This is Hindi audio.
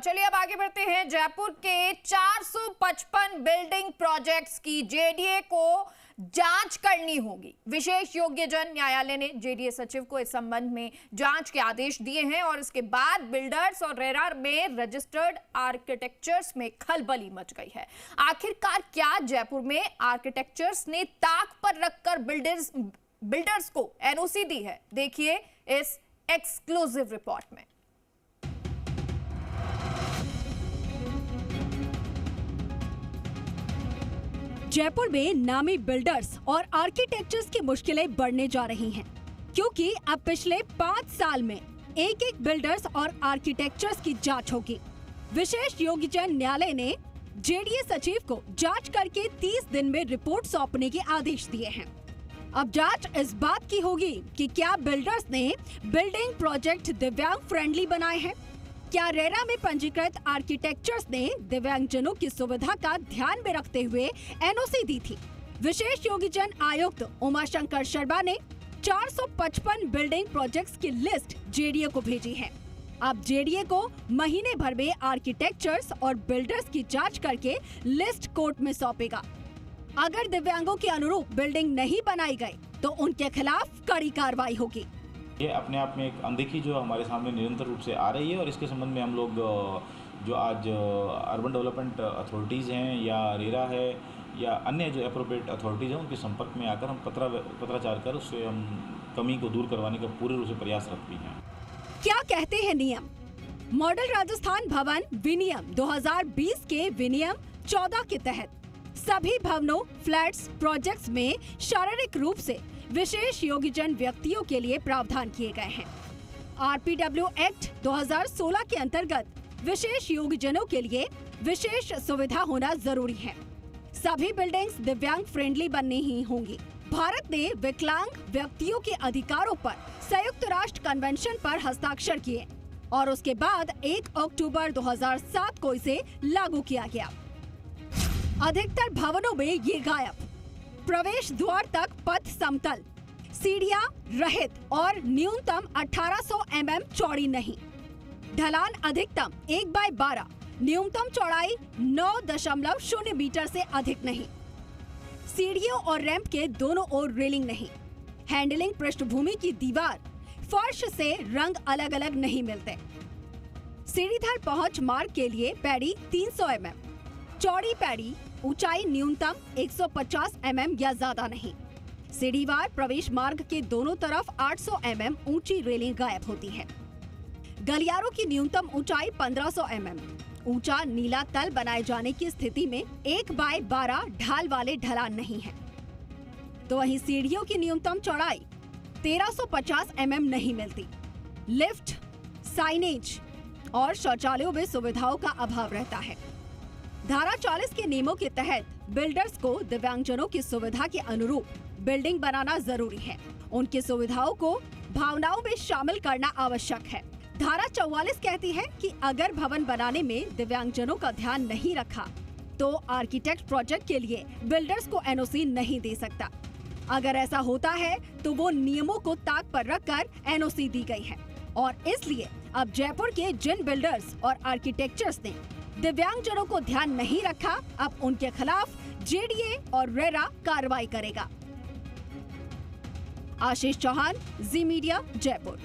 चलिए अब आगे बढ़ते हैं। जयपुर के 455 बिल्डिंग प्रोजेक्ट्स की जेडीए को जांच करनी होगी। विशेष योग्यजन न्यायालय ने जेडीए सचिव को इस संबंध में जांच के आदेश दिए हैं और इसके बाद बिल्डर्स और रेरा में रजिस्टर्ड आर्किटेक्चर्स में खलबली मच गई है। आखिरकार क्या जयपुर में आर्किटेक्चर्स ने ताक पर रखकर बिल्डर्स को एनओसी दी है? देखिए इस एक्सक्लूसिव रिपोर्ट में। जयपुर में नामी बिल्डर्स और आर्किटेक्चर्स की मुश्किलें बढ़ने जा रही हैं, क्योंकि अब पिछले 5 साल में एक बिल्डर्स और आर्किटेक्चर्स की जांच होगी। विशेष योग्यजन न्यायालय ने जेडीए सचिव को जांच करके 30 दिन में रिपोर्ट सौंपने के आदेश दिए हैं। अब जांच इस बात की होगी कि क्या बिल्डर्स ने बिल्डिंग प्रोजेक्ट दिव्यांग फ्रेंडली बनाए हैं, क्या रेरा में पंजीकृत आर्किटेक्चर्स ने दिव्यांगजनों की सुविधा का ध्यान में रखते हुए एनओसी दी थी। विशेष योग्यजन आयुक्त उमाशंकर शर्मा ने 455 बिल्डिंग प्रोजेक्ट्स की लिस्ट जेडीए को भेजी है। अब जेडीए को महीने भर में आर्किटेक्चर्स और बिल्डर्स की जांच करके लिस्ट कोर्ट में सौंपेगा। अगर दिव्यांगों के अनुरूप बिल्डिंग नहीं बनाई गई तो उनके खिलाफ कड़ी कार्रवाई होगी। ये अपने आप में एक अनदेखी जो हमारे सामने निरंतर रूप से आ रही है और इसके संबंध में हम लोग जो आज अर्बन डेवलपमेंट अथॉरिटीज़ हैं या रेरा है या अन्य जो अप्रोप्रिएट अथॉरिटीज़ हैं उनके संपर्क में आकर हम पत्राचार कर उससे हम कमी को दूर करवाने का पूरे रूप से प्रयास रखते हैं। क्या कहते हैं नियम? मॉडल राजस्थान भवन विनियम 2020 के विनियम 14 के तहत सभी भवनों, फ्लैट्स, प्रोजेक्ट्स में शारीरिक रूप से विशेष योग्यजन व्यक्तियों के लिए प्रावधान किए गए हैं। आरपीडब्ल्यू एक्ट 2016 के अंतर्गत विशेष योग्यजनों के लिए विशेष सुविधा होना जरूरी है। सभी बिल्डिंग्स दिव्यांग फ्रेंडली बननी ही होंगी। भारत ने विकलांग व्यक्तियों के अधिकारों पर संयुक्त राष्ट्र कन्वेंशन पर हस्ताक्षर किए और उसके बाद 1 अक्टूबर 2007 को इसे लागू किया गया। अधिकतर भवनों में ये गायब। प्रवेश द्वार तक पथ समतल, सीढ़ियां रहित और न्यूनतम 1800 mm चौड़ी नहीं। ढलान अधिकतम 1/12, न्यूनतम चौड़ाई 9.0 मीटर से अधिक नहीं। सीढ़ियों और रैंप के दोनों ओर रेलिंग नहीं। हैंडलिंग पृष्ठभूमि की दीवार, फर्श से रंग अलग अलग नहीं मिलते। सीढ़ीधर पहुंच मार्ग के लिए पैड़ी 300 mm, चौड़ी पैड़ी, ऊंचाई न्यूनतम 150 mm या ज्यादा नहीं। सीढ़ीवार प्रवेश मार्ग के दोनों तरफ 800 mm ऊंची रेलिंग गायब होती है। गलियारों की न्यूनतम ऊंचाई 1500 mm। ऊंचा नीला तल बनाए जाने की स्थिति में 1/12 ढाल वाले ढलान नहीं है। तो वहीं सीढ़ियों की न्यूनतम चौड़ाई 1350 mm नहीं मिलती। लिफ्ट, साइनेज और शौचालयों में सुविधाओं का अभाव रहता है। धारा 40 के नियमों के तहत बिल्डर्स को दिव्यांगजनों की सुविधा के अनुरूप बिल्डिंग बनाना जरूरी है। उनकी सुविधाओं को भावनाओं में शामिल करना आवश्यक है। धारा 44 कहती है कि अगर भवन बनाने में दिव्यांगजनों का ध्यान नहीं रखा तो आर्किटेक्ट प्रोजेक्ट के लिए बिल्डर्स को एनओसी नहीं दे सकता। अगर ऐसा होता है तो वो नियमों को ताक पर रखकर एनओसी दी गई है और इसलिए अब जयपुर के जिन बिल्डर्स और आर्किटेक्चर्स ने दिव्यांगजनों को ध्यान नहीं रखा, अब उनके खिलाफ जेडीए और रेरा कार्रवाई करेगा। आशीष चौहान, जी मीडिया, जयपुर।